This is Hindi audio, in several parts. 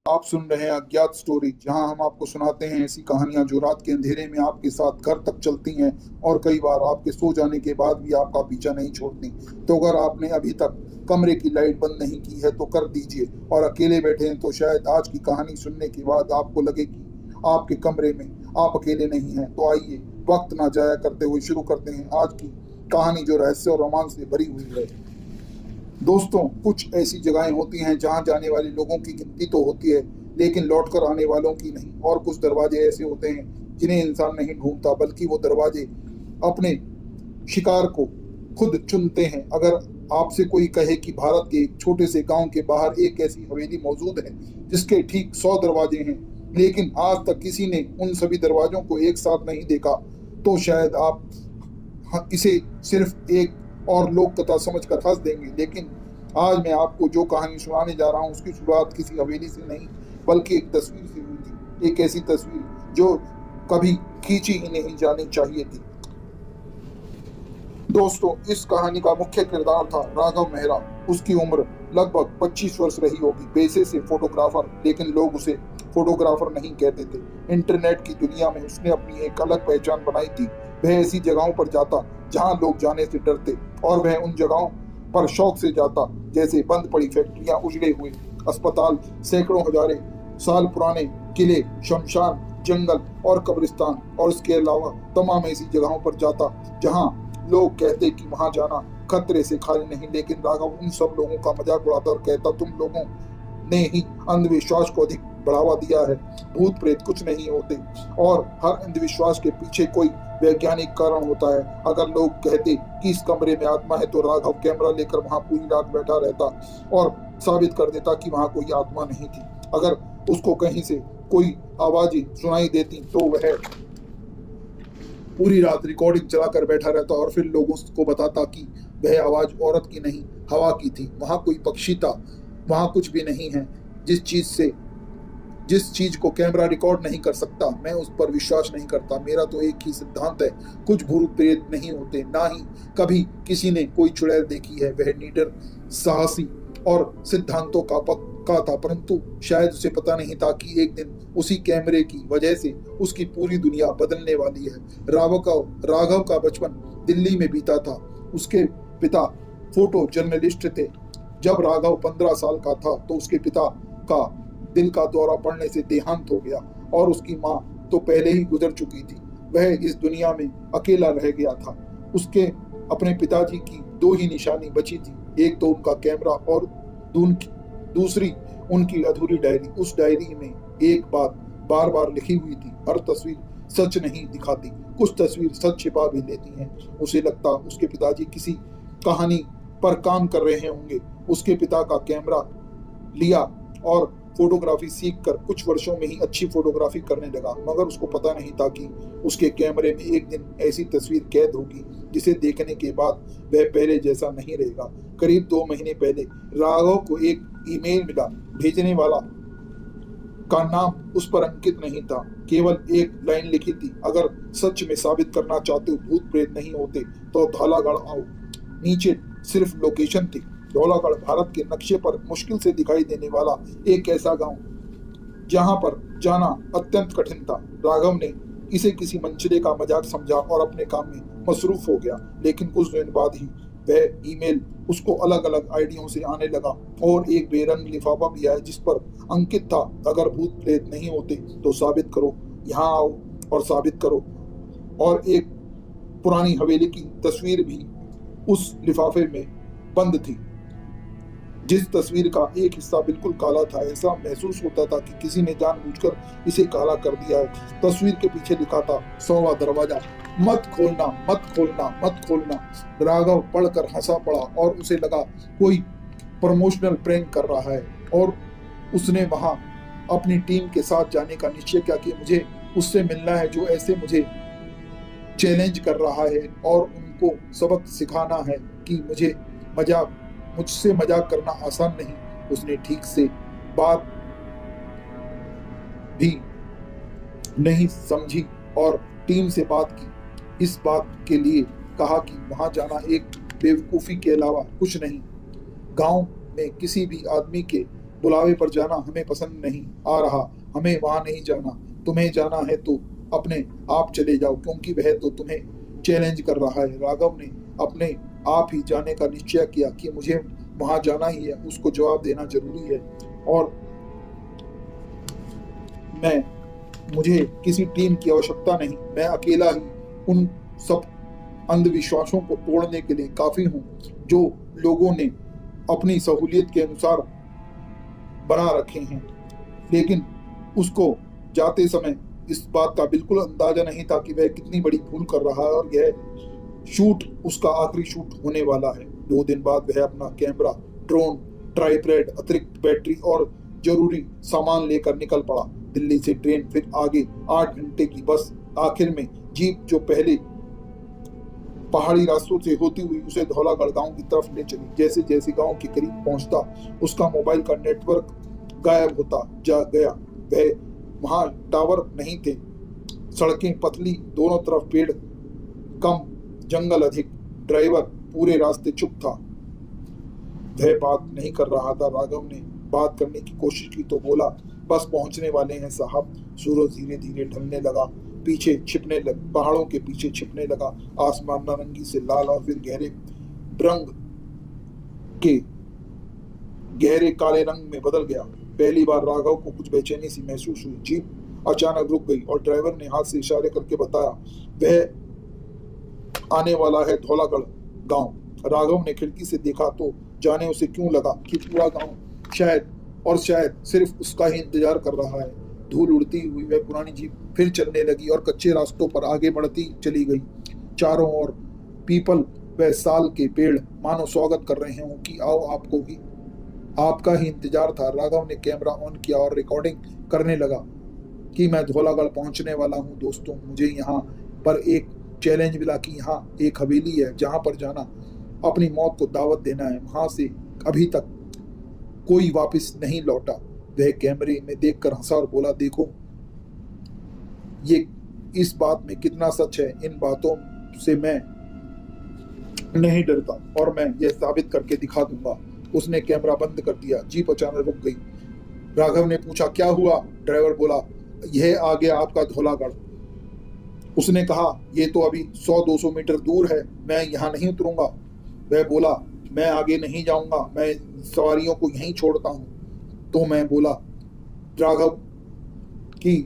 आप सुन रहे हैं अज्ञात स्टोरी, जहां हम आपको सुनाते हैं ऐसी कहानियां जो रात के अंधेरे में आपके साथ घर तक चलती हैं और कई बार आपके सो जाने के बाद भी आपका पीछा नहीं छोड़ती। तो अगर आपने अभी तक कमरे की लाइट बंद नहीं की है तो कर दीजिए, और अकेले बैठे हैं तो शायद आज की कहानी सुनने के बाद आपको लगे कि आपके कमरे में आप अकेले नहीं हैं। तो आइए वक्त ना जाया करते हुए शुरू करते हैं आज की कहानी, जो रहस्य और रोमांच से भरी हुई है। दोस्तों, कुछ ऐसी जगहें होती हैं जहां जाने वाले लोगों की गिनती तो होती है, लेकिन लौटकर आने वालों की नहीं। और कुछ दरवाजे ऐसे होते हैं जिन्हें इंसान नहीं ढूंढता, बल्कि वो दरवाजे अपने शिकार को खुद चुनते हैं। अगर आपसे कोई कहे कि भारत के एक छोटे से गांव के बाहर एक ऐसी हवेली मौजूद है जिसके ठीक 100 दरवाजे हैं, लेकिन आज तक किसी ने उन सभी दरवाजों को एक साथ नहीं देखा, तो शायद आप इसे सिर्फ एक और लोक कथा समझकर हंस देंगे। लेकिन आज मैं आपको जो कहानी सुनाने जा रहा हूँ उसकी शुरुआत किसी हवेली से नहीं, बल्कि एक तस्वीर से हुई थी। एक ऐसी तस्वीर जो कभी खींची ही नहीं जानी चाहिए थी। दोस्तों, इस कहानी का मुख्य किरदार था राघव मेहरा। उसकी उम्र लगभग 25 वर्ष रही होगी। पेशे से फोटोग्राफर, लेकिन लोग उसे फोटोग्राफर नहीं कहते थे। इंटरनेट की दुनिया में उसने अपनी एक अलग पहचान बनाई थी। वह ऐसी जगहों पर जाता जहां लोग जाने से डरते, और वह उन जगहों पर शौक से जाता जैसे बंद पड़ी फैक्ट्रियां, उजड़े हुए अस्पताल, सैकड़ों हजारे साल पुराने किले, शमशान, जंगल और कब्रिस्तान। और इसके अलावा तमाम ऐसी जगहों पर जाता जहां लोग कहते कि वहां जाना खतरे से खाली नहीं। लेकिन राघव उन सब लोगों का मजाक उड़ाता और कहता, तुम लोगों ने ही अंधविश्वास को अधिक बढ़ावा दिया है। भूत प्रेत कुछ नहीं होते, और हर अंधविश्वास के पीछे कोई वैज्ञानिक कारण होता है। अगर लोग कहते कि इस कमरे में आत्मा है, तो राघव कैमरा लेकर वहां पूरी रात बैठा रहता और साबित कर देता कि वहां कोई आत्मा नहीं थी। अगर उसको कहीं से कोई आवाजें सुनाई देती तो वह पूरी रात रिकॉर्डिंग चलाकर बैठा रहता और फिर लोगों को बताता कि वह आवाज औरत की नहीं, हवा की थी। वहां कोई पक्षी था, वहां कुछ भी नहीं है। जिस चीज को कैमरा रिकॉर्ड नहीं कर सकता, मैं उस पर विश्वास नहीं करता। मेरा तो एक ही सिद्धांत है, कुछ भूत प्रेत नहीं होते, ना ही कभी किसी ने कोई चुड़ैल देखी है। वह नीडर, साहसी और सिद्धांतों का पक्का था, परंतु शायद उसे पता नहीं था कि एक दिन उसी कैमरे की वजह से उसकी पूरी दुनिया बदलने वाली है। राघव का बचपन दिल्ली में बीता था। उसके पिता फोटो जर्नलिस्ट थे। जब राघव 15 साल का था तो उसके पिता का दिल का दौरा पड़ने से देहांत हो गया, और उसकी माँ तो पहले ही गुजर चुकी थी। वह इस दुनिया में अकेला रह गया था। उसके अपने पिताजी की दो ही निशानी बची थी, एक तो उनका कैमरा और दूसरी उनकी अधूरी डायरी। उस डायरी में एक बात बार बार लिखी हुई थी, हर तस्वीर सच नहीं दिखाती, कुछ तस्वीर सच छिपा भी लेती हैं। उसे लगता उसके पिताजी किसी कहानी पर काम कर रहे होंगे। उसके पिता का कैमरा लिया और फोटोग्राफी सीखकर कुछ वर्षों में ही अच्छी फोटोग्राफी करने लगा, मगर उसको पता नहीं था कि उसके कैमरे में एक दिन ऐसी तस्वीर कैद होगी जिसे देखने के बाद वह पहले जैसा नहीं रहेगा। करीब 2 महीने पहले राघव को एक ईमेल मिला। भेजने वाला का नाम उस पर अंकित नहीं था, केवल एक लाइन लिखी थी, अगर सच में साबित करना चाहते हो भूत प्रेत नहीं होते तो धौलागढ़ आओ। नीचे सिर्फ लोकेशन थी। धौलागढ़ भारत के नक्शे पर मुश्किल से दिखाई देने वाला एक ऐसा गांव जहां पर जाना अत्यंत कठिन था। राघव ने इसे किसी मंचले का मजाक समझा और अपने काम में मसरूफ हो गया। लेकिन कुछ दिन बाद ही वह ईमेल उसको अलग अलग आईडियों से आने लगा, और एक बेरंग लिफाफा भी आया जिस पर अंकित था, अगर भूत प्रेत नहीं होते तो साबित करो, यहाँ आओ और साबित करो। और एक पुरानी हवेली की तस्वीर भी उस लिफाफे में बंद थी, जिस तस्वीर का एक हिस्सा बिल्कुल काला था। ऐसा महसूस होता था कि किसी ने जानबूझकर इसे काला कर दिया है। तस्वीर के पीछे लिखा था 100वां दरवाजा, मत खोलना, मत खोलना, मत खोलना। राघव पढ़कर हंसा पड़ा और उसे लगा कोई प्रमोशनल प्रैंक कर रहा है, और उसने वहां अपनी टीम के साथ जाने का निश्चय किया कि मुझे उससे मिलना है जो ऐसे मुझे चैलेंज कर रहा है, और उनको सबक सिखाना है कि मुझसे मजाक करना आसान नहीं। उसने ठीक से बात भी नहीं समझी और टीम से बात की। इस बात के लिए कहा कि वहां जाना एक बेवकूफी के अलावा कुछ नहीं। गांव में किसी भी आदमी के बुलावे पर जाना हमें पसंद नहीं आ रहा, हमें वहां नहीं जाना। तुम्हें जाना है तो अपने आप चले जाओ, क्योंकि वह तो तुम्हें चैलेंज कर रहा है। राघव ने अपने आप ही जाने का निश्चय किया कि मुझे वहां जाना ही है, उसको जवाब देना जरूरी है और मुझे किसी टीम की आवश्यकता नहीं, मैं अकेला ही उन सब अंधविश्वासों को तोड़ने के लिए काफी हूं जो लोगों ने अपनी सहूलियत के अनुसार बना रखे हैं। लेकिन उसको जाते समय इस बात का बिल्कुल अंदाजा नहीं था कि वह कितनी बड़ी भूल कर रहा है और यह शूट उसका आखिरी शूट होने वाला है। 2 दिन बाद वह अपना कैमरा, ड्रोन, ट्राइपॉड, अतिरिक्त बैटरी और जरूरी सामान लेकर निकल पड़ा। दिल्ली से ट्रेन, फिर आगे 8 घंटे की बस, आखिर में जीप जो पहले पहाड़ी रास्तों से होती हुई उसे धौलागढ़ गांव की तरफ ले चली। जैसे जैसे गांव के करीब पहुंचता उसका मोबाइल का नेटवर्क गायब होता जा गया। वहां टावर नहीं थे, सड़कें पतली, दोनों तरफ पेड़ कम, जंगल अधिक। ड्राइवर पूरे रास्ते चुप था, वह बात नहीं कर रहा था। राघव ने बात करने की कोशिश की तो बोला, बस पहुंचने वाले हैं साहब। सूरज धीरे धीरे ढलने लगा, पीछे छिपने लगा, पहाड़ों के पीछे छिपने लगा। आसमान नारंगी से लाल और फिर गहरे रंग के गहरे काले रंग में बदल गया। पहली बार राघव को कुछ बेचैनी सी महसूस हुई। जीप अचानक रुक गई और ड्राइवर ने हाथ से इशारे करके बताया, वह आने वाला है धौलागढ़ गांव। राघव ने खिड़की से देखा तो जाने उसे क्यों लगा कि पूरा गांव शायद सिर्फ उसका ही इंतजार कर रहा है। धूल उड़ती हुई वह पुरानी जीप फिर चलने लगी और कच्चे रास्तों पर आगे बढ़ती चली गई। चारों ओर पीपल व साल के पेड़ मानो स्वागत कर रहे हों कि आओ, आपको भी आपका ही इंतजार था। राघव ने कैमरा ऑन किया और रिकॉर्डिंग करने लगा कि मैं धौलागढ़ पहुंचने वाला हूं दोस्तों। मुझे यहाँ पर एक चैलेंज मिला कि यहाँ एक हवेली है जहां पर जाना अपनी मौत को दावत देना है। वहां से अभी तक कोई वापस नहीं लौटा। वह कैमरे में देखकर हंसा और बोला, देखो ये इस बात में कितना सच है। इन बातों से मैं नहीं डरता और मैं यह साबित करके दिखा दूंगा। उसने कैमरा बंद कर दिया। जीप अचानक रुक गई। राघव ने पूछा, क्या हुआ? ड्राइवर बोला, यह आ गया आपका धौलागढ़। उसने कहा, ये तो अभी 100-200 मीटर दूर है, मैं यहाँ नहीं उतरूंगा। वह बोला, मैं आगे नहीं जाऊंगा, मैं सवारियों को यहीं छोड़ता हूँ। तो मैं बोला, राघव कि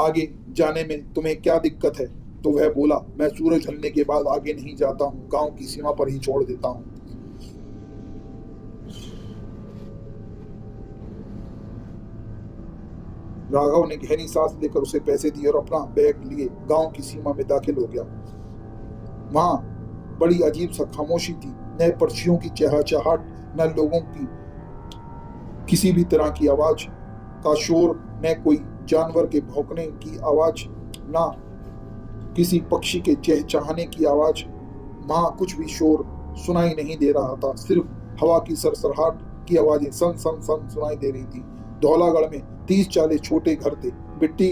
आगे जाने में तुम्हें क्या दिक्कत है? तो वह बोला, मैं सूरज ढलने के बाद आगे नहीं जाता हूँ, गांव की सीमा पर ही छोड़ देता हूँ। राघव ने गहरी सांस लेकर उसे पैसे दिए और अपना बैग लिए गांव की सीमा में दाखिल हो गया। वहां बड़ी अजीब सा खामोशी थी, न पक्षियों की चहचहाट, न लोगों की किसी भी तरह की आवाज का शोर, न कोई जानवर के भौंकने की आवाज, न किसी पक्षी के चहचहाने की आवाज। वहां कुछ भी शोर सुनाई नहीं दे रहा था, सिर्फ हवा की सरसराहट की आवाजें सन सन सन सुनाई दे रही थी। धौलागढ़ में 30-40 छोटे घर थे, मिट्टी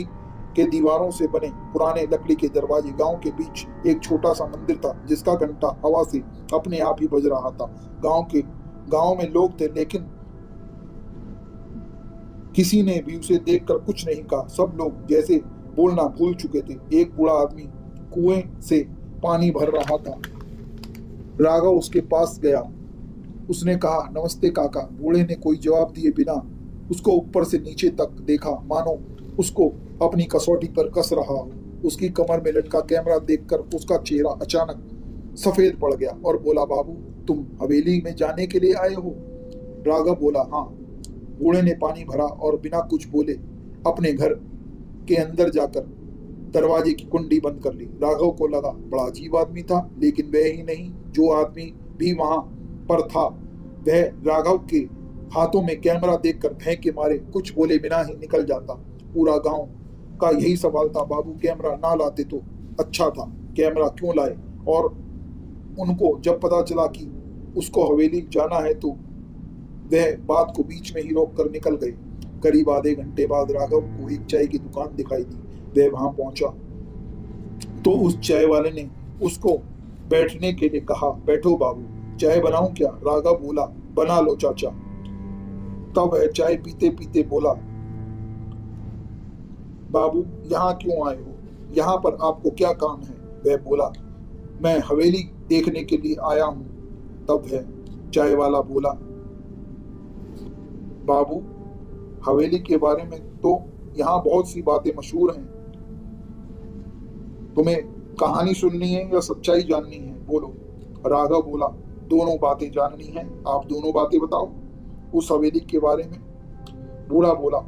के दीवारों से बने पुराने लकड़ी के दरवाजे। गांव के बीच एक छोटा सा मंदिर था जिसका घंटा हवा से अपने आप ही बज रहा था। गांव में लोग थे, लेकिन किसी ने भी उसे देखकर कुछ नहीं कहा। सब लोग जैसे बोलना भूल चुके थे। एक बूढ़ा आदमी कुएं से पानी भर रहा था। राघव उसके पास गया। उसने कहा, नमस्ते काका। बूढ़े ने कोई जवाब दिए बिना उसको ऊपर से नीचे तक देखा, मानो उसको अपनी कसौटी पर कस रहा हो। उसकी कमर में लटका कैमरा देखकर उसका चेहरा अचानक सफेद पड़ गया और बोला, बाबू तुम हवेली में जाने के लिए आए हो? राघव बोला, हाँ। बूढ़े ने पानी भरा और बिना कुछ बोले अपने घर के अंदर जाकर दरवाजे की कुंडी बंद कर ली। राघव को लगा बड़ा अजीब आदमी था, लेकिन वह ही नहीं, जो आदमी भी वहां पर था वह राघव के हाथों में कैमरा देखकर भय के मारे कुछ बोले बिना ही निकल जाता। पूरा गांव का यही सवाल था, बाबू कैमरा ना लाते तो अच्छा था, कैमरा क्यों लाए? और उनको जब पता चला कि उसको हवेली जाना है तो वह बात को बीच में ही रोक कर निकल गए। करीब आधे घंटे बाद राघव को एक चाय की दुकान दिखाई दी। वह वहां पहुंचा तो उस चाय वाले ने उसको बैठने के लिए कहा, बैठो बाबू, चाय बनाऊं क्या? राघव बोला, बना लो चाचा। तब वह चाय पीते पीते बोला, बाबू यहाँ क्यों आए हो? यहाँ पर आपको क्या काम है? वह बोला, मैं हवेली देखने के लिए आया हूँ। तब वह चाय वाला बोला, बाबू हवेली के बारे में तो यहाँ बहुत सी बातें मशहूर हैं, तुम्हें कहानी सुननी है या सच्चाई जाननी है? बोलो। राघव बोला, दोनों बातें जाननी है, आप दोनों बातें बताओ उस हवेली के बारे में। बूढ़ा बोला,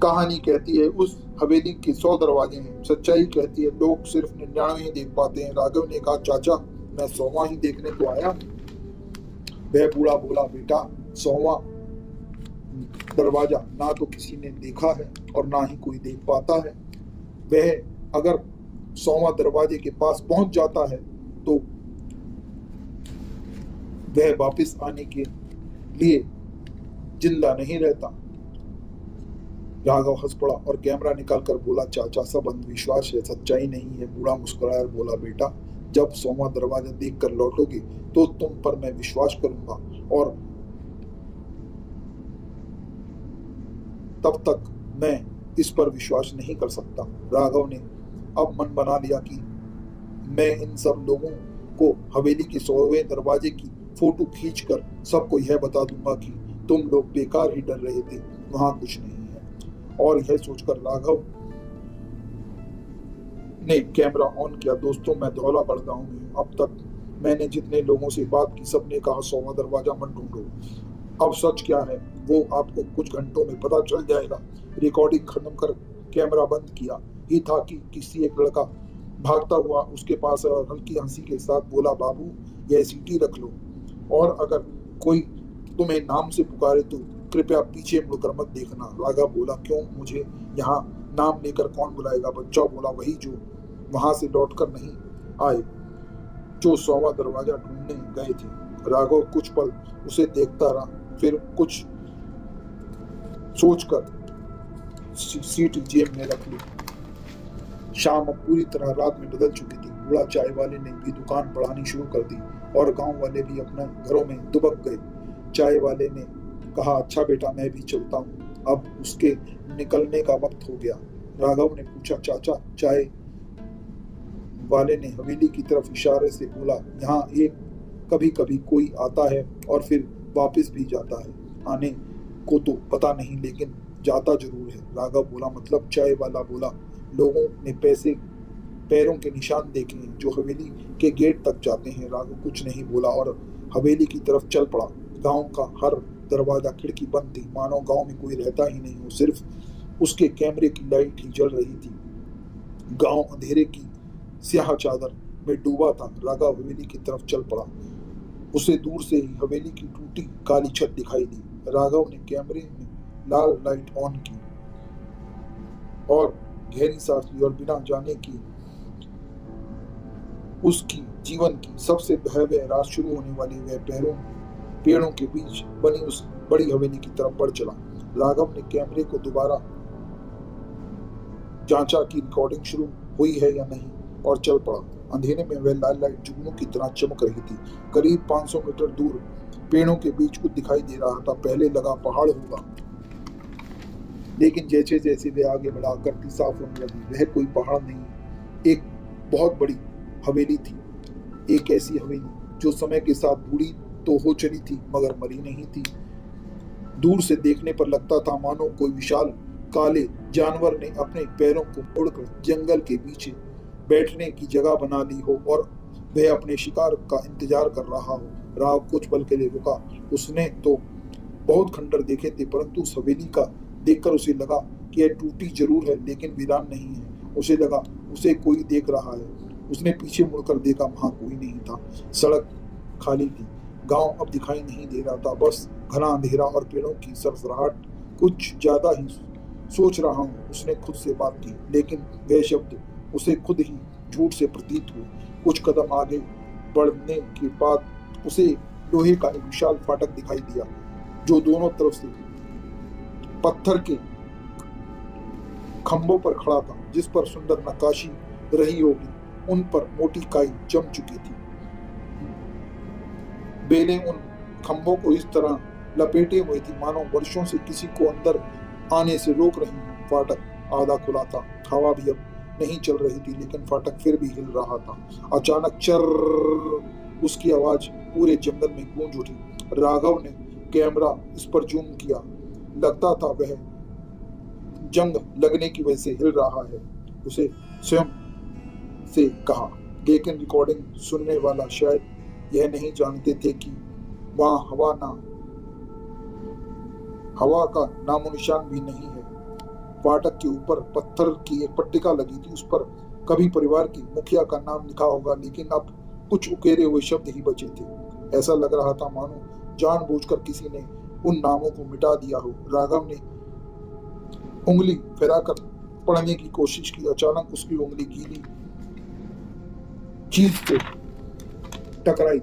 कहानी कहती है उस हवेली के 100 दरवाजे हैं, सच्चाई कहती है लोग सिर्फ 99 ही देख पाते हैं। राघव ने कहा, चाचा मैं 100वां ही देखने को आया। वह बूढ़ा बोला, बेटा 100वां दरवाजा ना तो किसी ने देखा है और ना ही कोई देख पाता है। वह अगर 100वां दरवाजे के पास पहुंच जाता है तो वह वापस आने के लिए जिंदा नहीं रहता। राघव हंस पड़ा और कैमरा निकालकर बोला, चाचा सब अंधविश्वास है, सच्चाई नहीं है। बूढ़ा मुस्कुराया और बोला, बेटा जब 100वां दरवाजा देखकर लौटोगे तो तुम पर मैं विश्वास करूंगा और तब तक मैं इस पर विश्वास नहीं कर सकता। राघव ने अब मन बना लिया कि मैं इन सब लोगों को हवेली के 100वें दरवाजे की फोटो खींचकर सबको यह बता दूंगा कि तुम लोग बेकार ही डर रहे थे, वहां कुछ नहीं है। और यह सोचकर राघव ने कैमरा ऑन किया। दोस्तों मैं धौलागढ़ गांव में हूँ। अब तक मैंने जितने लोगों से बात की सबने कहा 100वां दरवाजा मत ढूंढो। अब सच क्या है वो आपको कुछ घंटों में पता चल जाएगा। रिकॉर्डिंग खत्म कर कैमरा बंद किया ही था कि किसी एक लड़का भागता हुआ उसके पास और हल्की हंसी के साथ बोला, बाबू यह सीटी रख लो और अगर कोई तुम्हें नाम से पुकारे तो कृपया पीछे मुड़कर मत देखना। राघव बोला, क्यों, मुझे यहाँ नाम लेकर कौन बुलाएगा? बच्चा बोला, वही जो वहां से लौटकर नहीं आए, जो 100वां दरवाजा ढूंढने गए थे। राघव कुछ पल उसे देखता रहा, फिर कुछ सोचकर सीट जेब में रख ली। शाम अब पूरी तरह रात में बदल चुकी थी। बूढ़ा चाय वाले ने भी दुकान बढ़ानी शुरू कर दी और गांव वाले भी अपने घरों में दुबक गए। चाय वाले ने कहा, अच्छा बेटा मैं भी चलता हूँ, अब उसके निकलने का वक्त हो गया। राघव ने पूछा, चाचा? चाय वाले ने हवेली की तरफ इशारे से बोला, यहाँ एक कभी कभी कोई आता है और फिर वापस भी जाता है, आने को तो पता नहीं लेकिन जाता जरूर है। राघव बोला, मतलब? चाय वाला बोला, लोगों ने पैरों के निशान देखे हैं जो हवेली के गेट तक जाते हैं। राघव कुछ नहीं बोला और हवेली की तरफ चल पड़ा। गांव का हर दरवाजा खिड़की बंद थी, मानो गांव में कोई रहता ही नहीं हो, सिर्फ उसके कैमरे की लाइट ही जल रही थी। गांव अंधेरे की स्याह चादर में डूबा था। राघव हवेली की तरफ चल पड़ा। उसे दूर से ही हवेली की टूटी काली छत दिखाई दी। राघव ने कैमरे में लाल लाइट ऑन की और गहरी सांस ली और बिना जाने की उसकी जीवन की सबसे भयावह रात शुरू होने वाली वह पेड़ों के बीच बनी उस बड़ी हवेली की तरफ बढ़ चला। राघव ने कैमरे को दोबारा जांचा कि रिकॉर्डिंग शुरू हुई है या नहीं और चल पड़ा। अंधेरे में वह लाल लाइट जुगनू की तरह चमक रही थी। करीब 500 मीटर दूर पेड़ों के बीच कुछ दिखाई दे रहा था। पहले लगा पहाड़ होगा, लेकिन जैसे जैसे वे आगे बढ़ा करती साफ होने लगी, वह कोई पहाड़ नहीं, एक बहुत बड़ी हवेली थी। एक ऐसी हवेली जो समय के साथ बूढ़ी तो हो चली थी मगर मरी नहीं थी। दूर से देखने पर लगता था मानो कोई विशाल काले जानवर ने अपने पैरों को मोड़कर जंगल के पीछे बैठने की जगह बना ली हो और वह अपने शिकार का इंतजार कर रहा हो। राव कुछ पल के लिए रुका। उसने तो बहुत खंडर देखे थे, परंतु उस हवेली का देखकर उसे लगा कि यह टूटी जरूर है लेकिन वीरान नहीं है। उसे लगा उसे कोई देख रहा है। उसने पीछे मुड़कर देखा, वहां कोई नहीं था। सड़क खाली थी। गांव अब दिखाई नहीं दे रहा था, बस घना अंधेरा और पेड़ों की सरसराहट। कुछ ज्यादा ही सोच रहा हूँ, उसने खुद से बात की, लेकिन वह शब्द उसे खुद ही झूठ से प्रतीत हुए। कुछ कदम आगे बढ़ने के बाद उसे लोहे का एक विशाल फाटक दिखाई दिया जो दोनों तरफ से पत्थर के खंभों पर खड़ा था, जिस पर सुंदर नक्काशी रही होगी। उन पर मोटी काई जम चुकी थी। बेलें उन खंभों को इस तरह लपेटे हुए थी, मानो वर्षों से किसी को अंदर आने से रोक रही हूँ। फाटक आधा खुला था, हवा भी अब नहीं चल रही थी, लेकिन फाटक फिर भी हिल रहा था। अचानक चर उसकी आवाज पूरे जंगल में गूंज उठी। राघव ने कैमरा इस पर जूम किया। लगता था वह जंग लगने की वजह से हिल रहा है, उसे स्वयं से कहा। लेकिन रिकॉर्डिंग सुनने वाला शायद यह नहीं जानते थे कि वहां हवा का नामो निशान भी नहीं है। फाटक के ऊपर पत्थर की एक पट्टिका लगी थी, उस पर कभी परिवार की मुखिया का नाम लिखा होगा, लेकिन अब कुछ उकेरे हुए शब्द ही बचे थे। ऐसा लग रहा था मानो जानबूझकर किसी ने उन नामों को मिटा दिया हो। राघव ने उंगली फैलाकर पढ़ने की कोशिश की। अचानक उसकी उंगली गीली चीज से टकराई।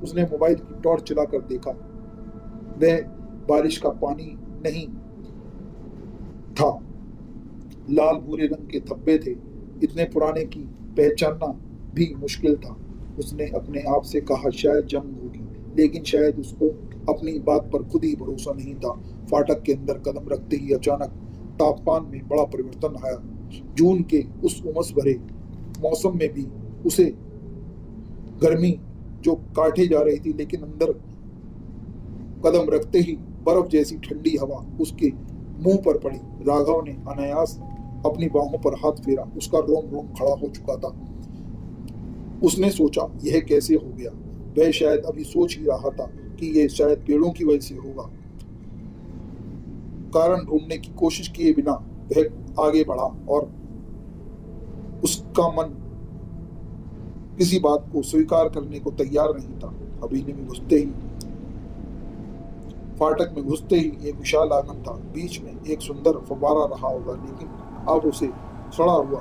उसने मोबाइल की टॉर्च चलाकर देखा। वह बारिश का पानी नहीं था, लाल भूरे रंग के धब्बे थे, इतने पुराने कि पहचानना भी मुश्किल था। उसने अपने आप से कहा शायद जंग होगी, लेकिन शायद उसको अपनी बात पर खुद ही भरोसा नहीं था। फाटक के अंदर कदम रखते ही अचानक तापमान में बड़ा परिवर्तन आया। जून के उस उमस भरे मौसम में भी उसे गर्मी जो काटे जा रही थी, लेकिन अंदर कदम रखते ही बर्फ जैसी ठंडी हवा उसके मुंह पर पड़ी। राघव ने अनायास अपनी बाहों पर हाथ फेरा। उसका रोम रोम खड़ा हो चुका था। उसने सोचा यह कैसे हो गया। वह शायद अभी सोच ही रहा था कि यह शायद पेड़ों की वजह से होगा। कारण ढूंढने की कोशिश किए बिना वह आगे बढ़ा और उसका मन किसी बात को स्वीकार करने को तैयार नहीं था। फाटक में घुसते ही एक विशाल आंगन था। बीच में एक सुंदर फव्वारा रहा होगा, लेकिन अब उसे सड़ा हुआ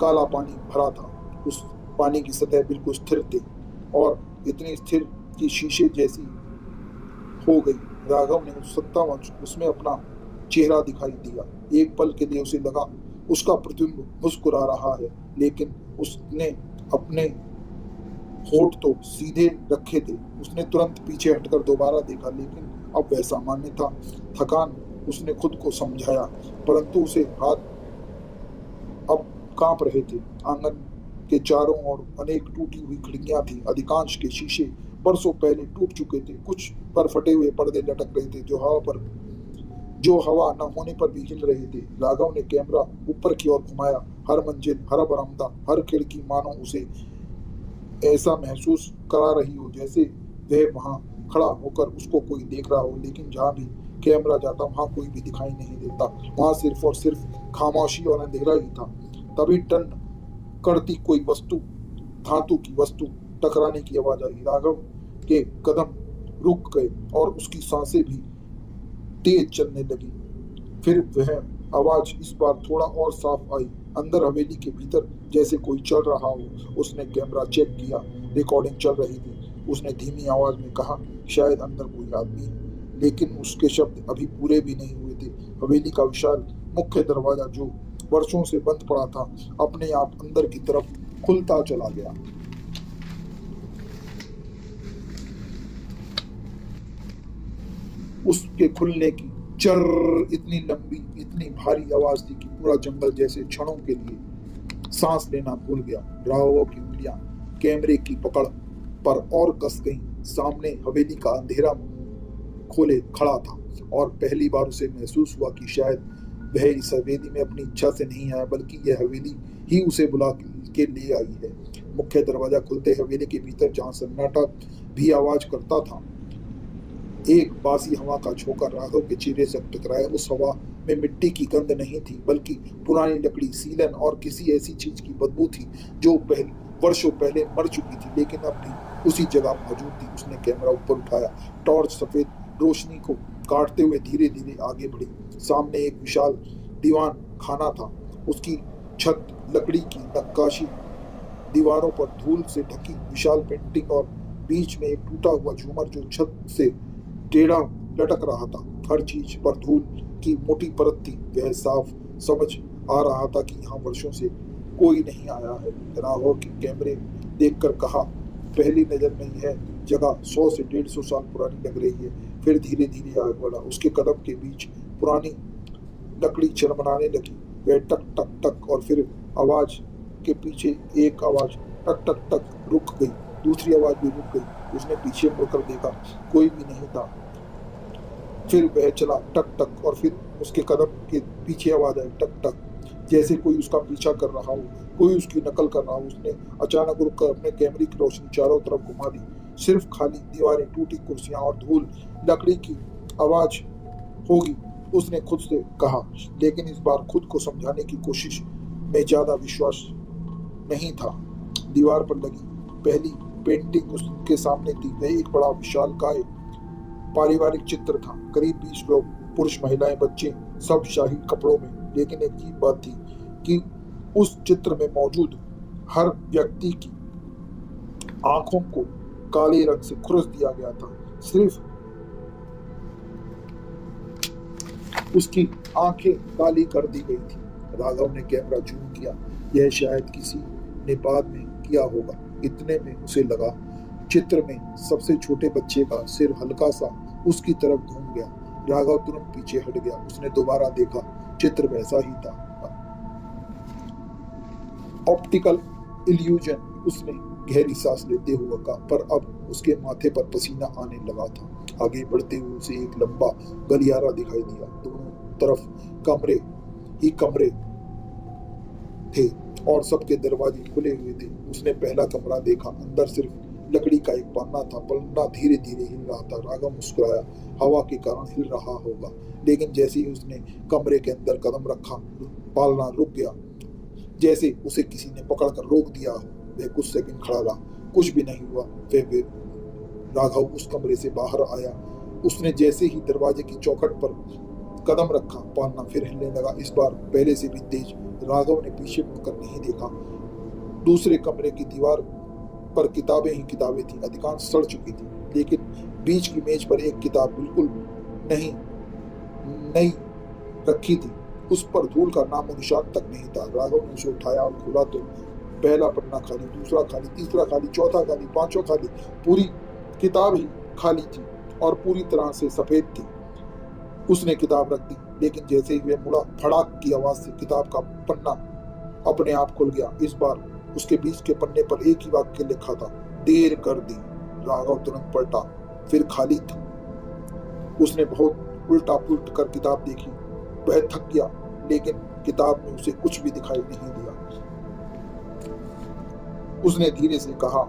काला पानी भरा था। उस पानी की सतह बिल्कुल स्थिर थी और इतनी स्थिर कि शीशे जैसी हो गई। राघव ने उत्सुकतावश उसमें अपना चेहरा दिखाई दिया। एक पल के लिए उसे लगा उसका प्रतिबिंब मुस्कुरा रहा है, लेकिन उसने अपने होठ तो सीधे रखे थे। उसने तुरंत पीछे हटकर दोबारा देखा, लेकिन अब वह सामान्य था। थकान उसने खुद को समझाया, परंतु उसे हाथ अब कांप रहे थे। आंगन के चारों ओर अनेक टूटी हुई खिड़कियां थी। अधिकांश के शीशे बरसों पहले टूट चुके थे। कुछ पर फटे हुए पर्दे लटक रहे थे जो हवा न होने पर भी हिल रहे थे। राघव ने कैमरा ऊपर की ओर घुमाया। हर मंजिल, हर बरामदा, हर खिड़की मानो उसे ऐसा महसूस करा रही हो जैसे वह वहां खड़ा होकर उसको कोई देख रहा हो। लेकिन जहां भी कैमरा जाता वहां कोई भी दिखाई नहीं देता। वहां सिर्फ और सिर्फ खामोशी और अंधेरा ही था। तभी टन करती कोई वस्तु, धातु की वस्तु टकराने की आवाज आई। राघव के कदम रुक गए और उसकी सांसें भी तेज चलने लगी। फिर वह आवाज इस बार थोड़ा और साफ आई। अंदर हवेली के भीतर जैसे कोई चल रहा हो। उसने कैमरा चेक किया, रिकॉर्डिंग चल रही थी। उसने धीमी आवाज में कहा शायद अंदर कोई आदमी है, लेकिन उसके शब्द अभी पूरे भी नहीं हुए थे। हवेली का विशाल मुख्य दरवाजा जो वर्षों से बंद पड़ा था, अपने आप अंदर की तरफ खुलता चला गया। उसके खुलने की चर इतनी लंबी, इतनी भारी आवाज थी कि पूरा जंगल जैसे क्षणों के लिए सांस लेना भूल गया। राघव की उंगलियां कैमरे की पकड़ पर और कस गई। सामने हवेली का अंधेरा खोले खड़ा था और पहली बार उसे महसूस हुआ कि शायद वह इस हवेली में अपनी इच्छा से नहीं आया, बल्कि यह हवेली ही उसे बुला के ले आई है। मुख्य दरवाजा खुलते हवेली के भीतर जहां सन्नाटा भी आवाज करता था, एक बासी हवा का झोंका राघव के चेहरे से टकराया। उस हवा में मिट्टी की गंध नहीं थी, बल्कि पुरानी लकड़ी, सीलन और किसी ऐसी चीज की बदबू थी जो वर्षों पहले मर चुकी थी, लेकिन अब भी उसी जगह मौजूद थी। उसने कैमरा ऊपर उठाया। टॉर्च सफेद रोशनी को काटते हुए धीरे धीरे आगे बढ़ी। सामने एक विशाल दीवान खाना था। उसकी छत लकड़ी की नक्काशी, दीवारों पर धूल से ढकी विशाल पेंटिंग और बीच में एक टूटा हुआ झूमर जो छत से टेढ़ा लटक रहा था। हर चीज पर धूल की मोटी परत थी। वह साफ समझ आ रहा था कि यहाँ वर्षों से कोई नहीं आया है। राघव के कैमरे देखकर कहा पहली नजर में यह जगह 100 से 150 साल पुरानी लग रही है। फिर धीरे धीरे आगे बढ़ा। उसके कदम के बीच पुरानी लकड़ी चरमराने लगी। वह टक टक टक और फिर आवाज के पीछे एक आवाज टक टक टक रुक गई। दूसरी आवाज भी रुक गई। उसने पीछे मुड़कर देखा, कोई भी नहीं था। फिर वह चला टक टक और फिर उसके कदम के पीछे आवाज आई टक टक, जैसे कोई उसका पीछा कर रहा हो, कोई उसकी नकल कर रहा हो। उसने अचानक रुककर अपने कैमरे की रोशनी चारों तरफ घुमा दी। सिर्फ खाली दीवारें, टूटी कुर्सियां और धूल। लकड़ी की आवाज होगी, उसने खुद से कहा, लेकिन इस बार खुद को समझाने की कोशिश में ज्यादा विश्वास नहीं था। दीवार पर लगी पहली पेंटिंग उसके सामने थी। वह एक बड़ा विशालकाय पारिवारिक चित्र था। करीब 20 लोग, पुरुष, महिलाएं, बच्चे, सब शाही कपड़ों में। लेकिन एक अजीब बात थी कि उस चित्र में मौजूद हर व्यक्ति की आंखों को काले रंग से खुरस दिया गया था। सिर्फ उसकी आंखें काली कर दी गई थी। राघव ने कैमरा जूम किया। यह शायद किसी ने बाद में किया होगा। इतने में उसे लगा चित्र में सबसे छोटे बच्चे का सिर हल्का सा उसकी तरफ घूम गया। राघव तुरंत पीछे हट गया। उसने दोबारा देखा, चित्र वैसा ही था। ऑप्टिकल इल्यूजन, उसने गहरी सांस लेते हुए कहा, पर अब उसके माथे पर पसीना आने लगा था। आगे बढ़ते हुए उसे एक लंबा गलियारा दिखाई दिया। दोनों तरफ कमरे ही कमरे थे और सबके दरवाजे खुले हुए थे। उसने पहला कमरा देखा। अंदर सिर्फ लकड़ी का एक पन्ना था। पन्ना धीरे धीरे हिल रहा था। राघव मुस्कुराया। हवा के कारण हिल रहा होगा। लेकिन जैसे ही उसने कमरे के अंदर कदम रखा, पालना रुक गया, जैसे उसे किसी ने पकड़कर रोक दिया हो। वह कुछ सेकंड खड़ा रहा, कुछ भी नहीं हुआ। फिर राघव उस कमरे से बाहर आया। उसने जैसे ही दरवाजे की चौखट पर कदम रखा, पालना फिर हिलने लगा, इस बार पहले से भी तेज। राघव ने पीछे मुड़कर नहीं देखा। दूसरे कमरे की दीवार पर किताबें ही किताबें थी। अधिकांश सड़ चुकी थी, लेकिन बीच की मेज पर एक किताब बिल्कुल नई रखी थी। उस पर धूल का नामो निशान तक नहीं था। राघव ने उसे उठाया और खोला तो पहला पन्ना खाली, दूसरा खाली, तीसरा खाली, चौथा खाली, पांचवा खाली। पूरी किताब ही खाली थी और पूरी तरह से सफेद थी। उसने किताब रख दी, लेकिन जैसे ही वह मुड़ा, फड़ाक की आवाज से किताब का पन्ना अपने आप खुल गया। इस बार उसके बीच के पन्ने पर एक ही वाक्य लिखा था, देर कर दी। राघव तुरंत पलटा, फिर खाली था। उसने बहुत उल्टा पुल्ट कर किताब देखी। वह थक गया, लेकिन किताब में उसे कुछ भी दिखाई नहीं दिया। उसने धीरे से कहा,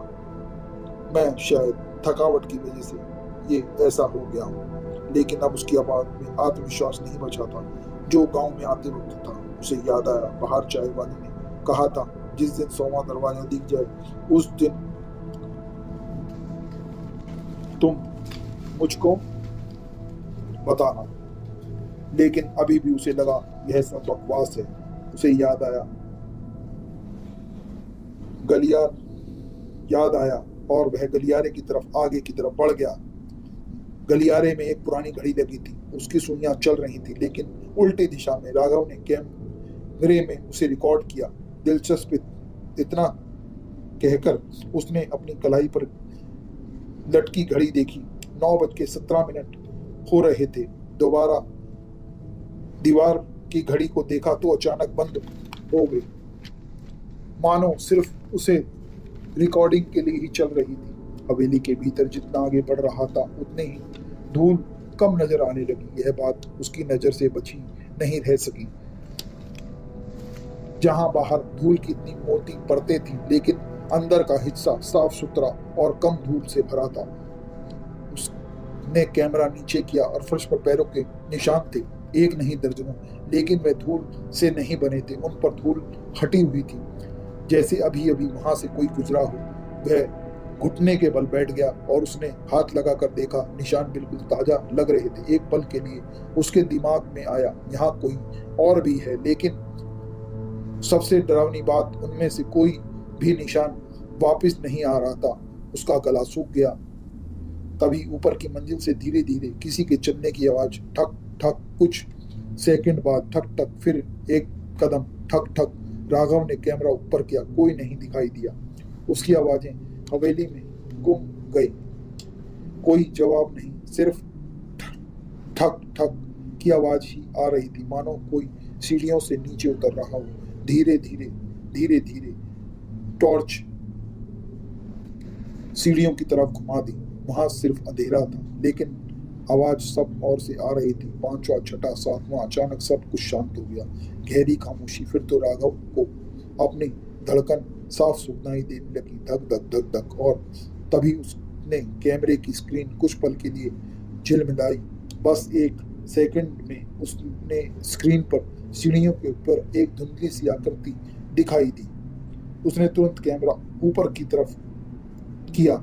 मैं शायद थकावट की वजह से ये ऐसा हो गया हूँ। लेकिन अब उसकी आवाज में आत्मविश्वास नहीं बचा था, जो गांव में आते वक्त था। उसे याद आया, बाहर चाय वाली ने कहा था, जिस दिन 100वां दरवाजा दिख जाए, उस दिन तुम मुझको बताना। लेकिन अभी भी उसे लगा यह सब बकवास है। उसे याद आया और वह गलियारे की तरफ आगे की तरफ बढ़ गया। गलियारे में एक पुरानी घड़ी लगी थी। उसकी सुइयां चल रही थी, लेकिन उल्टी दिशा में। राघव ने कैमरे में उसे रिकॉर्ड किया। दिलचस्प इतना कहकर उसने अपनी कलाई पर लटकी घड़ी देखी। 9:17 हो रहे थे। दोबारा दीवार की घड़ी को देखा तो अचानक बंद हो गई, मानो सिर्फ उसे रिकॉर्डिंग के लिए ही चल रही थी। हवेली के भीतर जितना आगे बढ़ रहा था, उतने ही धूल कम नजर आने लगी। यह बात उसकी नजर से बची नहीं रह सकी। जहां बाहर धूल की इतनी मोटी परतें थी, लेकिन अंदर का हिस्सा साफ सुथरा और कम धूल से भरा था। उसने कैमरा नीचे किया और फर्श पर पैरों के निशान थे, एक नहीं दर्जनों, लेकिन वे धूल से नहीं बने थे। उन पर धूल हटी हुई थी, जैसे अभी अभी वहां से कोई गुजरा हो। वह घुटने के बल बैठ गया और उसने हाथ लगाकर देखा। निशान बिल्कुल ताजा लग रहे थे। एक पल के लिए उसके दिमाग में आया, यहाँ कोई और भी है। लेकिन सबसे डरावनी बात, उनमें से कोई भी निशान वापस नहीं आ रहा था। उसका गला सूख गया। तभी ऊपर की मंजिल से धीरे धीरे किसी के चलने की आवाज, ठक ठक। कुछ सेकंड बाद ठक ठक, फिर एक कदम, ठक ठक। राघव ने कैमरा ऊपर किया, कोई नहीं दिखाई दिया। उसकी आवाजें हवेली में गुम गई। कोई जवाब नहीं, सिर्फ ठक ठक की आवाज ही आ रही थी, मानो कोई सीढ़ियों से नीचे उतर रहा हो। धीरे धीरे धीरे धीरे टॉर्च सीढ़ियों की तरफ घुमा दी। वहां सिर्फ अंधेरा था, लेकिन आवाज सब और से आ रही थी। पांचवा, छठा, सातवां, अचानक सब कुछ शांत हो गया। गहरी खामोशी। फिर तो राघव को अपनी धड़कन साफ सुनाई देने लगी, धक धक धक धक। और तभी उसने कैमरे की स्क्रीन कुछ पल के लिए झिलमिलाई। बस एक सेकंड में उसने स्क्रीन पर सीढ़ियों के ऊपर एक धुंधली सी आकृति दिखाई दी। उसने तुरंत कैमरा ऊपर की तरफ किया,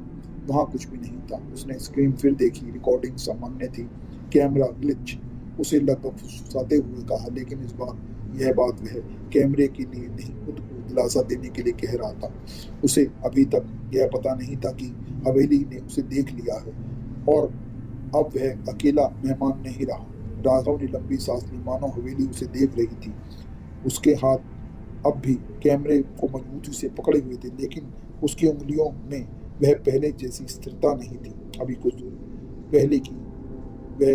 वहां कुछ भी नहीं था। उसने स्क्रीन फिर देखी, रिकॉर्डिंग सामान्य थी। कैमरा ग्लिच, उसे लगभग फुसफुसाते हुए कहा, लेकिन इस बार यह बात वह कैमरे के लिए नहीं, खुद को दिलासा देने के लिए कह रहा था। उसे अभी तक यह पता नहीं था कि हवेली ने उसे देख लिया है और अब वह अकेला मेहमान नहीं रहा। राघव ने लंबी सांस ली, मानो हवेली उसे देख रही थी। उसके हाथ अब भी कैमरे को मजबूती से पकड़े हुए थे, लेकिन उसकी उंगलियों में वह पहले जैसी स्थिरता नहीं थी। अभी कुछ दूर पहले की वह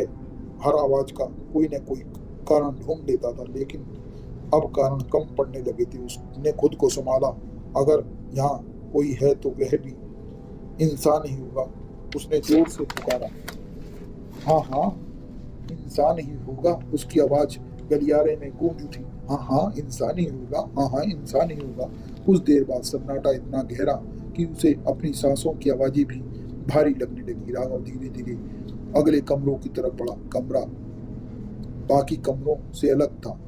हर आवाज का कोई न कोई कारण ढूंढ लेता था, लेकिन अब कारण कम पड़ने लगे थे। उसने खुद को संभाला, अगर यहाँ कोई है तो वह भी इंसान ही होगा। उसने जोर से पुकारा, हाँ हाँ इंसान ही होगा। उसकी आवाज गलियारे में गूंज उठी, हाँ हाँ इंसान ही होगा, हाँ हाँ इंसान ही होगा। कुछ देर बाद सन्नाटा इतना गहरा कि उसे अपनी सांसों की आवाजें भी भारी लगने लगी। राघव धीरे धीरे अगले कमरों की तरफ बढ़ा। कमरा बाकी कमरों से अलग था।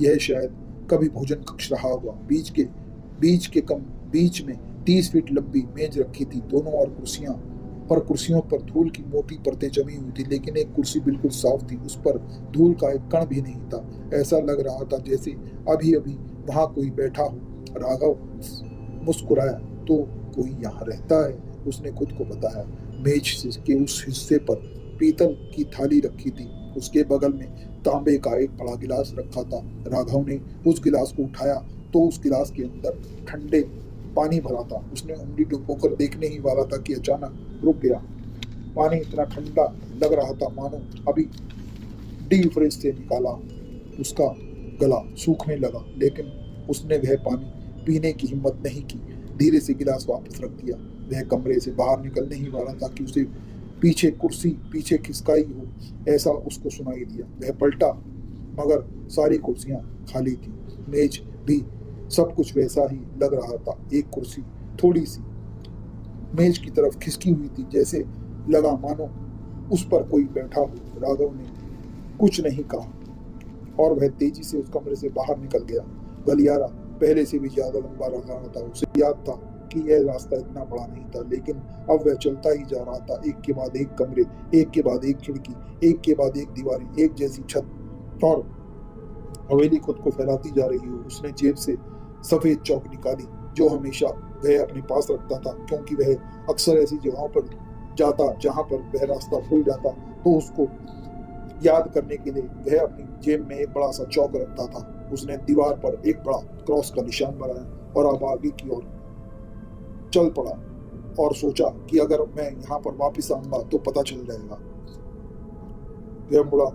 यह शायद कभी भोजन कक्ष रहा हुआ। बीच में 30 फीट लंबी मेज रखी थी। दोनों और कुर्सियों पर धूल की मोटी परतें जमी हुई थी, लेकिन एक कुर्सी बिल्कुल साफ थी। उस पर धूल का एक कण भी नहीं था। ऐसा लग रहा था जैसे अभी अभी वहां कोई बैठा हो। राघव मुस्कुराया, तो कोई यहाँ रहता है, उसने खुद को बताया। मेज के उस हिस्से पर पीतल की थाली रखी थी। उसके बगल में तांबे का एक बड़ा गिलास रखा था। राघव ने उस गिलास को उठाया तो उस गिलास के अंदर ठंडे पानी भरा था। उसने उंगली डुबोकर देखने ही वाला था कि अचानक रुक गया। पानी इतना ठंडा लग रहा था मानो अभी डीप फ्रिज से निकाला। उसका गला सूखने लगा, लेकिन उसने वह पानी पीने की हिम्मत नहीं की। धीरे से गिलास वापस रख दिया। वह कमरे से बाहर निकलने ही वाला था कि उसे कुर्सी पीछे खिसकाई हो ऐसा उसको सुनाई दिया। वह पलटा, मगर सारी कुर्सियां खाली थी। मेज भी सब कुछ वैसा ही लग रहा था। एक कुर्सी थोड़ी सी मेज की तरफ खिसकी हुई थी, जैसे लगा मानो उस पर कोई बैठा हो। राघव ने कुछ नहीं कहा और वह तेजी से उस कमरे से बाहर निकल गया। गलियारा पहले से भी ज्यादा लंबा रहा था। उसे याद था कि यह रास्ता इतना बड़ा नहीं था, लेकिन अब वह चलता ही जा रहा था। एक के बाद एक कमरे, एक के बाद एक खिड़की, एक के बाद एक दीवारें, एक जैसी छत, और हवेली खुद को फैलाती जा रही हो। उसने जेब से सफेद चौक निकाली, जो हमेशा वह अपने पास रखता था, क्योंकि वह अक्सर ऐसी जगहों पर जाता जहां पर वह रास्ता भूल जाता, तो उसको याद करने के लिए वह अपनी जेब में एक बड़ा सा चौक रखता था। उसने दीवार पर एक बड़ा क्रॉस का निशान बनाया और अब आगे की ओर चल पड़ा और सोचा कि अगर मैं यहाँ पर वापस आऊंगा तो पता चल जाएगा। वह मुड़ा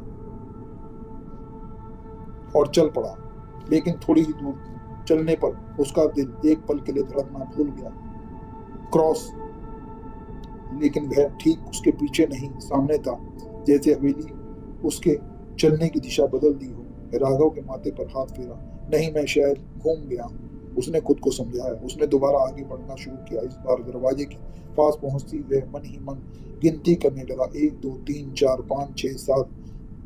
और चल पड़ा, लेकिन थोड़ी ही दूर चलने पर उसका दिल एक पल के लिए धड़कना भूल गया। क्रॉस, लेकिन वह ठीक उसके पीछे नहीं, सामने था, जैसे हवेली उसके चलने की दिशा बदल दी हो। राघव के माथे पर हाथ फेरा। नहीं, मैं शायद घूम गया, उसने खुद को समझाया। उसने दोबारा आगे बढ़ना शुरू किया। इस बार दरवाजे के पास पहुंचती वह मन ही मन गिनती करने लगा। 1 2 3 4 5 6 7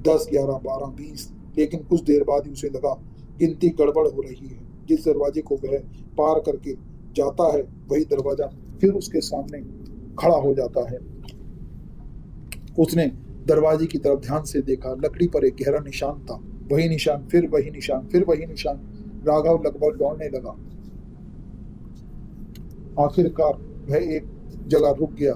10 11 12 20। लेकिन कुछ देर बाद ही उसे लगा गिनती गड़बड़ हो रही है। जिस दरवाजे को वह पार करके जाता है, वही दरवाजा फिर उसके सामने खड़ा हो जाता है। उसने दरवाजे की तरफ ध्यान से देखा। लकड़ी पर एक गहरा निशान था। वही निशान, फिर वही निशान, फिर वही निशान। राघव लगभग दौड़ने लगा। आखिरकार वह एक जगह रुक गया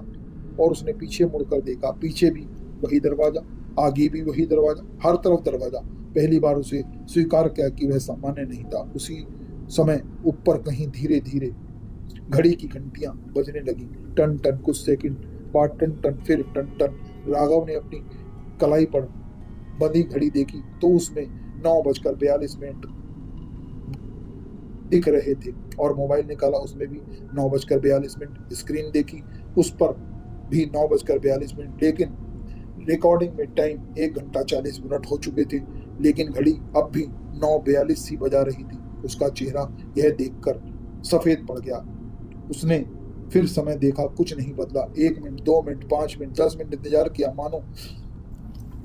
और उसने पीछे मुड़कर देखा। पीछे भी वही दरवाजा, आगे भी वही दरवाजा, हर तरफ दरवाजा। पहली बार उसे स्वीकार किया कि वह सामान्य नहीं था। उसी समय ऊपर कहीं धीरे धीरे घड़ी की घंटियां बजने लगी, टन टन। कुछ सेकंड बाद टन टन, फिर टन टन। राघव ने अपनी कलाई पर बंधी घड़ी देखी तो उसमें 9:42 दिख रहे थे, और मोबाइल निकाला, उसमें भी 9:42। स्क्रीन देखी, उस पर भी 9:42, लेकिन रिकॉर्डिंग में टाइम 1 घंटा 40 मिनट हो चुके थे। लेकिन घड़ी अब भी 9:42 सी बजा रही थी। उसका चेहरा यह देखकर सफेद पड़ गया। उसने फिर समय देखा, कुछ नहीं बदला। 1 मिनट, 2 मिनट, 5 मिनट, 10 मिनट इंतजार किया,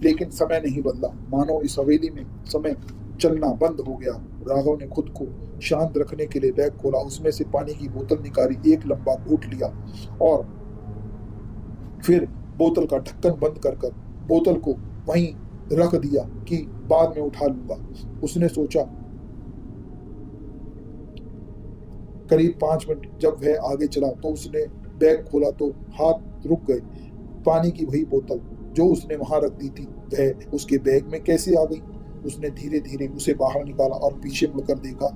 लेकिन समय नहीं बदला। मानो इस हवेली में समय चलना बंद हो गया। राघव ने खुद को शांत रखने के लिए बैग खोला, उसमें से पानी की बोतल निकाली, एक लंबा घूंट लिया और फिर बोतल का ढक्कन बंद कर बोतल को वहीं रख दिया कि बाद में उठा लूंगा। उसने सोचा। करीब 5 मिनट जब वह आगे चला तो उसने बैग खोला तो हाथ रुक गए। पानी की वही बोतल जो उसने वहां रख दी थी, वह उसके बैग में कैसे आ गई? उसने धीरे धीरे उसे बाहर निकाला और पीछे मुड़कर देखा।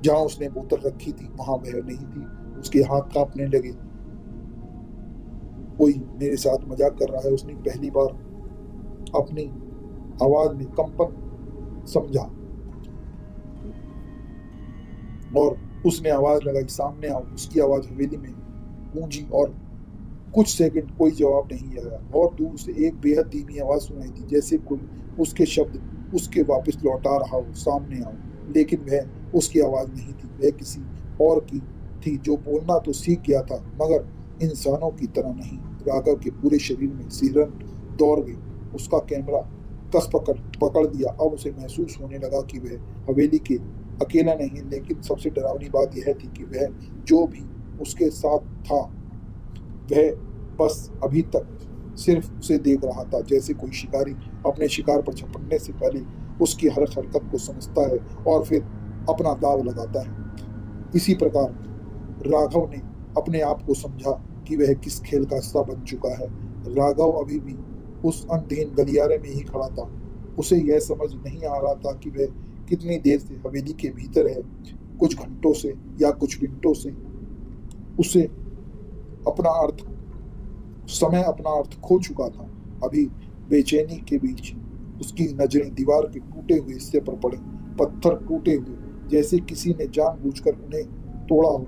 जहां उसने बोतल रखी थी वहां वह नहीं थी। उसके हाथ कांपने लगे। कोई मेरे साथ मजाक कर रहा है, उसने पहली बार अपनी आवाज में कंपन समझा और उसने आवाज लगाई, सामने आओ। उसकी आवाज हवेली में गूंजी और कुछ सेकंड कोई जवाब नहीं आया। और दूर से एक बेहद धीमी आवाज सुनाई दी, जैसे कोई उसके शब्द उसके वापस लौटा रहा हो, सामने आओ। लेकिन वह उसकी आवाज नहीं थी, वह किसी और की थी जो बोलना तो सीख गया था मगर इंसानों की तरह नहीं। राघव के पूरे शरीर में सिहरन दौड़ गई। उसका कैमरा कस पकड़ दिया। अब उसे महसूस होने लगा कि वह हवेली के अकेला नहीं। लेकिन सबसे डरावनी बात यह थी कि वह जो भी उसके साथ था वह बस अभी तक सिर्फ उसे देख रहा था, जैसे कोई शिकारी अपने शिकार पर झपटने से पहले उसकी हर हरकत को समझता है और फिर अपना दाव लगाता है। इसी प्रकार राघव ने अपने आप को समझा कि वह किस खेल का हिस्सा बन चुका है। राघव अभी भी उस अंधेन गलियारे में ही खड़ा था। उसे यह समझ नहीं आ रहा था कि वह कितनी देर से हवेली के भीतर है, कुछ घंटों से या कुछ मिनटों से। उसे समय अपना अर्थ खो चुका था। अभी बेचैनी के बीच उसकी नजरें दीवार के टूटे हुए हिस्से पर पड़ी। पत्थर टूटे हुए, जैसे किसी ने जानबूझकर उन्हें तोड़ा हो।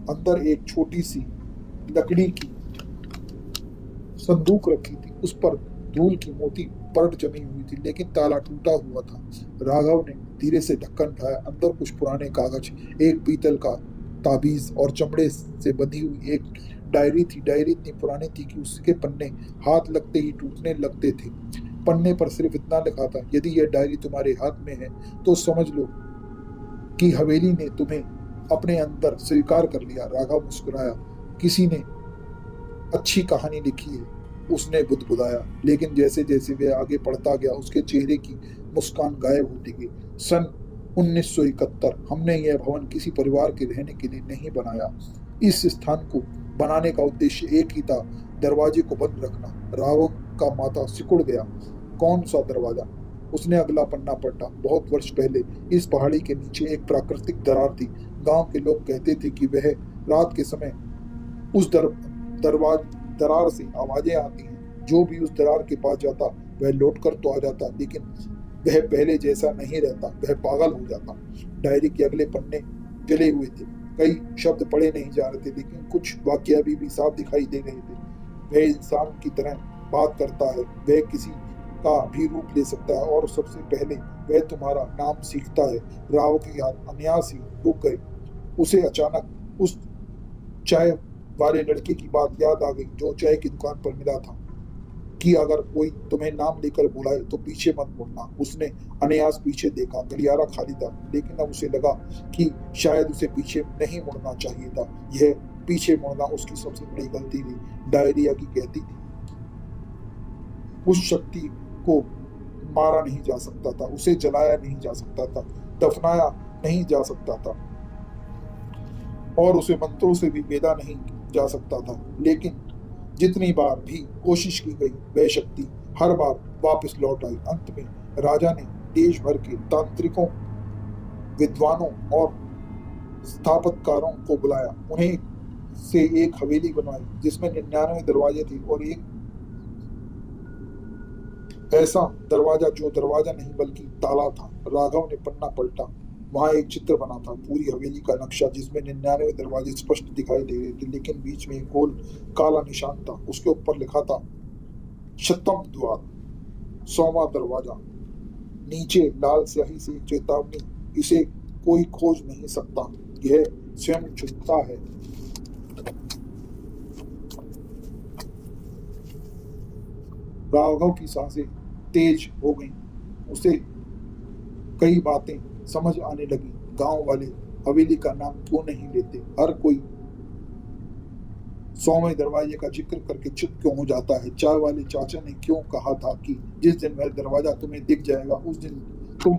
अंदर एक छोटी सी लकड़ी की संदूक रखी थी, उस पर धूल की मोटी परत जमी हुई थी, लेकिन ताला टूटा हुआ था। राघव ने धीरे से ढक्कन उठाया। अंदर कुछ पुराने कागज, एक पीतल का ताबीज और चमड़े से बंधी हुई एक डायरी थी। डायरी इतनी पुरानी थी कि उसके पन्ने हाथ लगते ही टूटने लगते थे। पन्ने पर सिर्फ इतना लिखा था, यदि यह डायरी तुम्हारे हाथ में है तो समझ लो कि हवेली ने तुम्हें अपने अंदर स्वीकार कर लिया। राघव मुस्कुराया। किसी ने अच्छी कहानी लिखी है, उसने बुदबुदाया। लेकिन जैसे जैसे वह आगे बढ़ता गया उसके चेहरे की मुस्कान गायब होती गई। सन 1971 हमने यह भवन किसी परिवार के रहने के लिए नहीं बनाया। इस स्थान को बनाने का उद्देश्य एक ही था, दरवाजे को बंद रखना। राघव का माथा सिकुड़ गया। कौन सा दरवाजा? उसने अगला पन्ना पलटा। बहुत वर्ष पहले इस पहाड़ी के नीचे एक प्राकृतिक दरार थी। गांव के लोग कहते थे कि वह रात के समय उस दरार से आवाजें आती हैं। जो भी उस दरार के पास जाता वह लौटकर तो आ जाता, लेकिन वह पहले जैसा नहीं रहता, वह पागल हो जाता। डायरी के अगले पन्ने जले हुए थे। कई शब्द पढ़े नहीं जा रहे थे, लेकिन कुछ वाक्य अभी भी साफ दिखाई दे रहे थे। वह इंसान की तरह बात करता है, वह किसी का भी रूप ले सकता है और सबसे पहले वह तुम्हारा नाम सीखता है। राव के हाथ अनायास ही रुक गए। उसे अचानक उस चाय वाले लड़के की बात याद आ गई जो चाय की दुकान पर मिला था कि अगर कोई तुम्हें नाम लेकर बुलाए तो पीछे मत मुड़ना। उसने अनायास पीछे देखा। गलियारा खाली था, लेकिन अब उसे लगा कि शायद उसे पीछे नहीं मुड़ना चाहिए था। यह पीछे मुड़ना उसकी सबसे बड़ी गलती थी। डायरी आगे कहती थी, उस शक्ति को मारा नहीं जा सकता था, उसे जलाया नहीं जा सकता था, दफनाया नहीं जा सकता था और उसे मंत्रों से भी वेदा नहीं जा सकता था। लेकिन जितनी बार भी कोशिश की गई वह शक्ति हर बार वापस लौट आई। अंत में राजा ने देश भर के तांत्रिकों, विद्वानों और स्थापत्यकारों को बुलाया, उन्हें से एक हवेली बनवाई जिसमें 99 दरवाजे थे और एक ऐसा दरवाजा जो दरवाजा नहीं बल्कि ताला था। राघव ने पन्ना पलटा, वहां एक चित्र बना था, पूरी हवेली का नक्शा जिसमें 99 दरवाजे स्पष्ट दिखाई दे रहे थे, लेकिन बीच में एक गोल काला निशान था। उसके ऊपर लिखा था शतम द्वार, 100वां दरवाजा। नीचे लाल स्याही से एक चेतावनी, इसे कोई खोज नहीं सकता, यह स्वयं चुनता है। राघव की सांसें तेज हो गईं, उसे कई बातें समझ आने लगी। गांव वाले हवेली का नाम क्यों नहीं लेते? हर कोई 100वें दरवाजे का जिक्र करके चुप क्यों हो जाता है? चाय वाले चाचा ने क्यों कहा था कि जिस दिन वह दरवाजा तुम्हें दिख जाएगा उस दिन तुम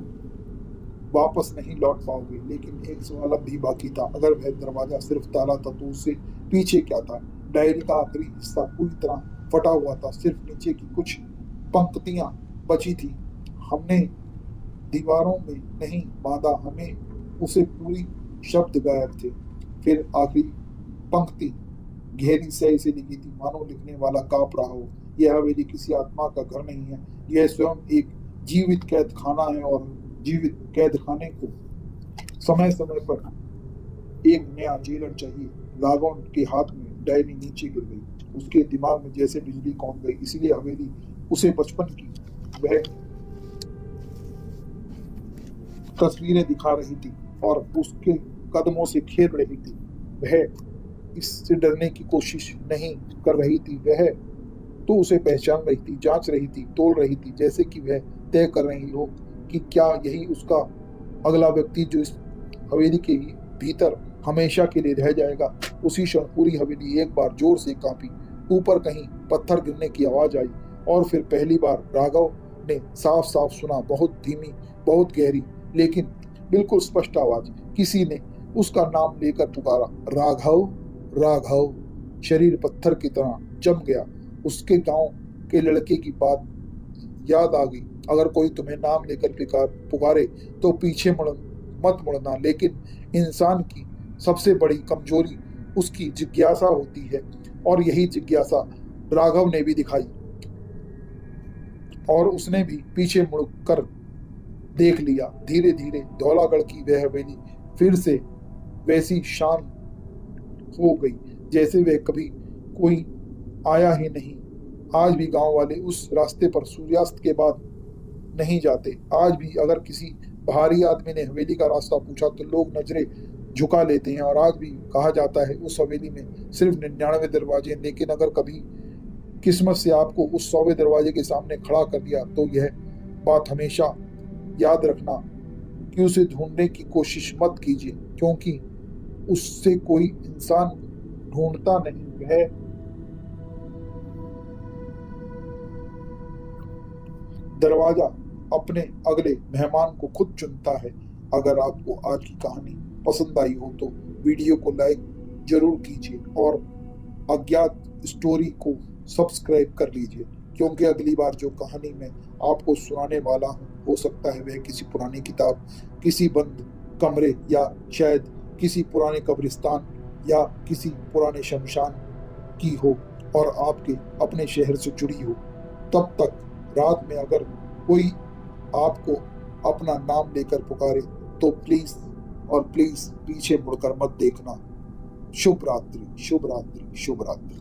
वापस नहीं लौट पाओगे? लेकिन एक सवाल अब भी बाकी था, अगर वह दरवाजा सिर्फ ताला था तो उससे पीछे क्या था? डायरी का आखिरी हिस्सा पूरी तरह फटा हुआ था, सिर्फ नीचे की कुछ पंक्तियां बची थी। हमने दीवारों में नहीं बांधा, हमें उसे पूरी शब्द गायब थे। फिर आखिरी पंक्ति गहरी स्याही से लिखी थी, मानो लिखने वाला कांप रहा हो। यह हवेली किसी आत्मा का घर नहीं है, यह स्वयं एक जीवित कैद खाना है और जीवित कैद खाने को समय समय पर एक नया जेलर चाहिए। राघव के हाथ में डायरी नीचे गिर गई, उसके दिमाग में जैसे बिजली कौंध गई। इसलिए हवेली उसे बचपन की वह तस्वीरें दिखा रही थी और उसके कदमों से खेल रही थी। वह इससे डरने की कोशिश नहीं कर रही थी, वह तो उसे पहचान रही थी, जांच रही थी, तोल रही थी, जैसे कि वह तय कर रही हो कि क्या यही उसका अगला व्यक्ति जो इस हवेली के भीतर हमेशा के लिए रह जाएगा। उसी क्षण पूरी हवेली एक बार जोर से कांपी, ऊपर कहीं पत्थर गिरने की आवाज आई और फिर पहली बार राघव ने साफ साफ सुना, बहुत धीमी, बहुत गहरी, लेकिन बिल्कुल स्पष्ट आवाज। किसी ने उसका नाम लेकर पुकारा, राघव, राघव। शरीर पत्थर की तरह जम गया। उसके गांव के लड़के की बात याद आ गई, अगर कोई तुम्हें नाम लेकर पुकारे तो पीछे मत मुड़ना। लेकिन इंसान की सबसे बड़ी कमजोरी उसकी जिज्ञासा होती है, और यही जिज्ञासा राघव ने भी दिखाई और उसने भी पीछे मुड़कर देख लिया। धीरे धीरे धौलागढ़ की वह हवेली फिर से वैसी शान हो गई जैसे वह कभी कोई आया ही नहीं। आज भी गांव वाले उस रास्ते पर सूर्यास्त के बाद नहीं जाते। आज भी अगर किसी बाहरी आदमी ने हवेली का रास्ता पूछा तो लोग नजरें झुका लेते हैं, और आज भी कहा जाता है उस हवेली में सिर्फ 99 दरवाजे। लेकिन अगर कभी किस्मत से आपको उस 100वें दरवाजे के सामने खड़ा कर दिया तो यह बात हमेशा याद रखना कि उसे ढूंढने की कोशिश मत कीजिए, क्योंकि उससे कोई इंसान ढूंढता नहीं, वह दरवाजा अपने अगले मेहमान को खुद चुनता है। अगर आपको आज की कहानी पसंद आई हो तो वीडियो को लाइक जरूर कीजिए और अज्ञात स्टोरी को सब्सक्राइब कर लीजिए, क्योंकि अगली बार जो कहानी मैं आपको सुनाने वाला हूँ हो सकता है वह किसी पुरानी किताब, किसी बंद कमरे, या शायद किसी पुराने कब्रिस्तान या किसी पुराने शमशान की हो और आपके अपने शहर से जुड़ी हो। तब तक रात में अगर कोई आपको अपना नाम लेकर पुकारे तो प्लीज और प्लीज पीछे मुड़कर मत देखना। शुभ रात्रि, शुभ रात्रि, शुभ रात्रि।